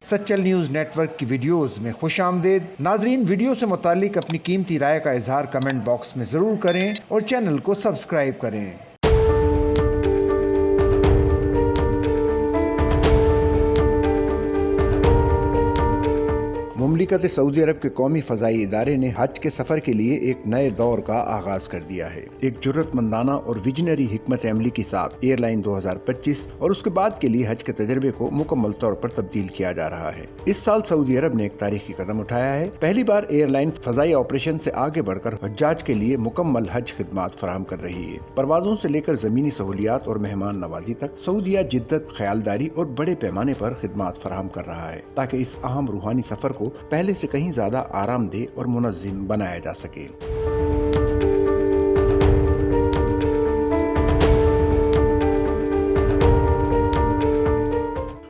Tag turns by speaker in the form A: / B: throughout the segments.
A: Sachal news network की videos में खुश आमदेद। नाजरीन, वीडियो से मुतालिक अपनी कीमती राय का इजहार कमेंट बॉक्स में ज़रूर करें और चैनल को सब्सक्राइब करें। मुमलिकत सऊदी अरब के कौमी फ़ज़ाई इदारे ने हज के सफ़र के लिए एक नए दौर का आगाज़ कर दिया है। एक जुर्रतमंदाना और विजनरी हिकमत अमली के साथ एयरलाइन 2025 और उसके बाद के लिए हज के तजर्बे को मुकम्मल तौर पर तब्दील किया जा रहा है। इस साल सऊदी अरब ने एक तारीखी कदम उठाया है। पहली बार एयरलाइन फ़ज़ाई ऑपरेशन से आगे बढ़कर हज्जाज के लिए मुकम्मल हज खिदमात फराहम कर रही है। परवाज़ों से लेकर ज़मीनी सहूलियात और मेहमान नवाजी तक सऊदीया जिद्दत, ख्यालदारी और बड़े पैमाने पर खिदमात फराहम कर रहा है ताकि इस अहम रूहानी सफ़र को पहले से कहीं ज्यादा आरामदेह और मुनज़्ज़म बनाया जा सके।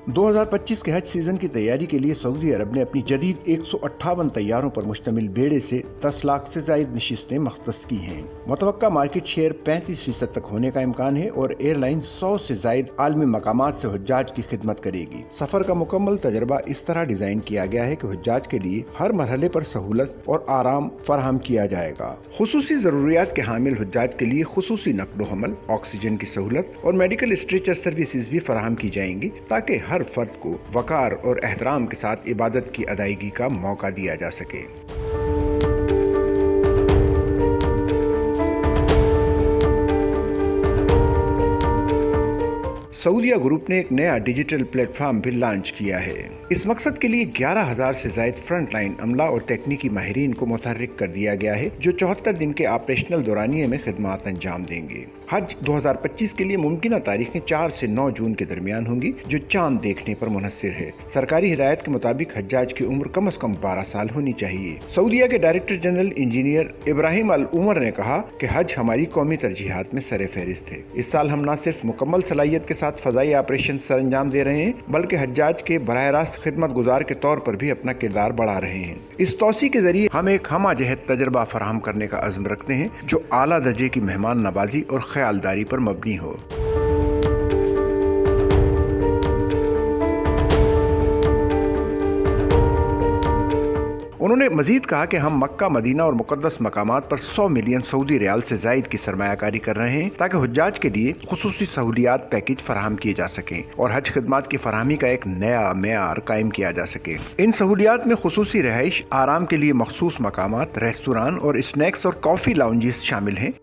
A: 2025 के हज सीजन की तैयारी के लिए सऊदी अरब ने अपनी जदीद 158 तैयारों पर मुश्तमिल बेड़े से 10 लाख से जायद नशिस्तें मख्तस की हैं। मुतवक्का मार्केट शेयर 35% तक होने का इम्कान है और एयरलाइन 100 से जायद आलमी मकामात से हुज्जाज की खिदमत करेगी। सफर का मुकम्मल तजर्बा इस तरह डिजाइन किया गया है कि हुज्जाज के लिए हर मरहले पर सहूलत और आराम फराहम किया जाएगा। खुसूसी जरूरियात के हामिल हुज्जाज के लिए खुसूसी नक्लो हमल, ऑक्सीजन की सहूलत और मेडिकल स्ट्रेचर सर्विसेज भी फराहम की जाएंगी ताकि हर फर्द को वकार और एहतराम के साथ इबादत की अदायगी का मौका दिया जा सके। सऊदिया ग्रुप ने एक नया डिजिटल प्लेटफॉर्म भी लॉन्च किया है। इस मकसद के लिए 11,000 से जायद फ्रंट लाइन अमला और तकनीकी माहिरीन को मुतहर्रिक कर दिया गया है जो 74 दिन के ऑपरेशनल दौरानिये में खिदमात अंजाम देंगे। हज 2025 के लिए मुमकिन तारीखें 4 से 9 जून के दरमियान होंगी जो चांद देखने पर मुनहसर है। सरकारी हिदायत के मुताबिक हज्जाज की उम्र कम से कम 12 साल होनी चाहिए। सऊदिया के डायरेक्टर जनरल इंजीनियर इब्राहिम अल उमर ने कहा कि हज हमारी कौमी तरजीहात में सर फहरिस्त है। इस साल हम न सिर्फ मुकम्मल सलाहियत के साथ फ़ज़ाई ऑपरेशन सर अंजाम दे रहे हैं बल्कि हज्जाज के बराह रास्त खिदमत गुजार के तौर पर भी अपना किरदार बढ़ा रहे हैं। इस तौसी के जरिए हम एक हमाजहत तजर्बा फराहम करने का अज़्म रखते हैं जो आला दर्जे की मेहमान नवाजी और ख्यालदारी पर मबनी हो। उन्होंने मजीद कहा कि हम मक्का, मदीना और मुकद्दस मकामात पर 100 मिलियन सऊदी रियाल से जायद की सरमायाकारी कर रहे हैं ताकि हुज्जाज के लिए खुसूसी सहूलियात पैकेज फराहम किए जा सकें और हज खिदमात की फराहमी का एक नया मेयार कायम किया जा सके। इन सहूलियात में खुसूसी रहाइश, आराम के लिए मखसूस मकामात, रेस्तुरान और स्नैक्स और कॉफी लाउंजेस शामिल हैं